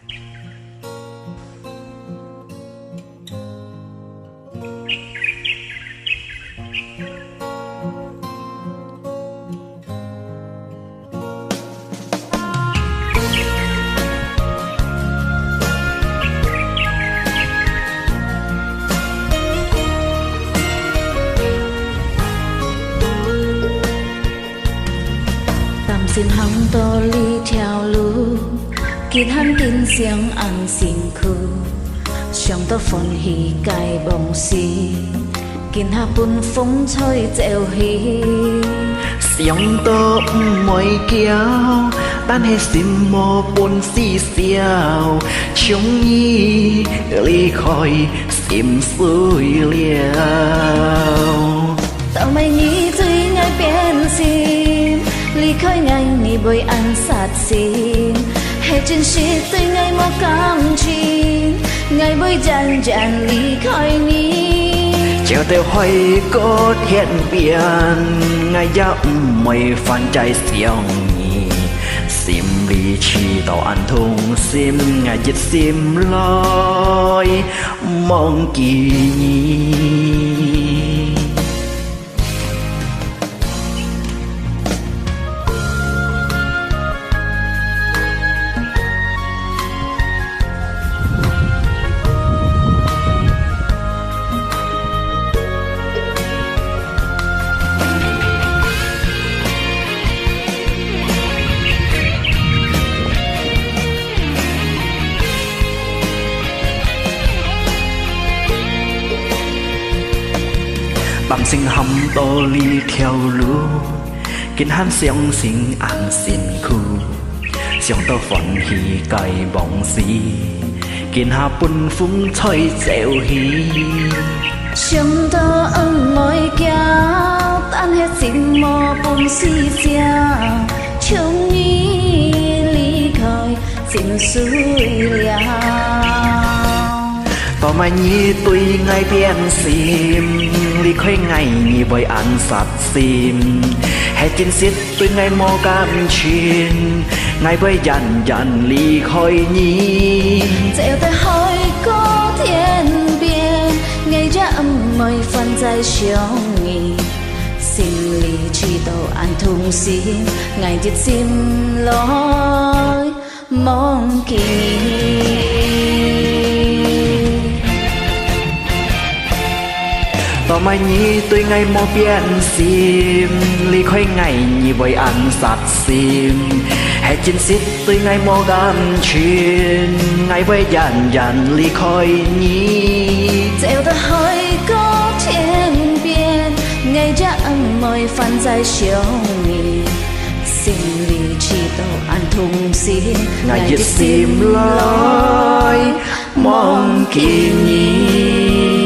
xin hằng tô ly theo lũ kiệt hắn tin xiang ăn xin khu trong tô phồn hì cài bông xì kiên hạ bún phóng chơi dẻo hì xiang tô môi kéo tan hết xin mô bún xì xiao chúng nhi ly khỏi xìm xuôi liao tạo mày nghĩ tuy ngay bên xin ly khơi ngay ni bồi ăn sạt xin hết chân shit tuy ngay một cam chín ngay bồi dàn dàn ly khơi ni treo theo hoài cốt hiện biển ngay dạo mây phan trái xiang nhì sim ly chi tàu ăn thùng sim ngay dịch sim loi mong kỳ nhi bằng sinh hâm tô ly theo lũ kiến hắn xiong sinh ăn xin khu xiong tô phận hì cài bóng xì kiến hạ bún phúng chơi dẻo hì trong tô ưng môi kéo tan hết xin mò bún xì xia chúng nhi ly khơi xin suối liao tao mai nhi tuy ngay biển sim ly khơi ngày nhi bởi ăn sạt sim hết chín xiết tuy ngay mò cam chuyên ngay bởi dàn dàn ly khơi nhi dẻo tay hỏi có thiên biên ngày ra âm mây phân dài chiều nghỉ xin ly chi tàu ăn thùng xin ngày tiết xin lối mong kỳ tao mai nhi tuy ngay mò biển sim ly khơi ngày nhi bởi ăn sạt sim hết chín xiết tuy ngay mò gam chuyên ngay bởi dàn dàn ly khơi nhi dẻo ta hỏi có thiên biên ngày ra âm mây phan dài chiều nghỉ xin ly chi tàu ăn thùng xin ngày tiết sim lối mong kỳ nhi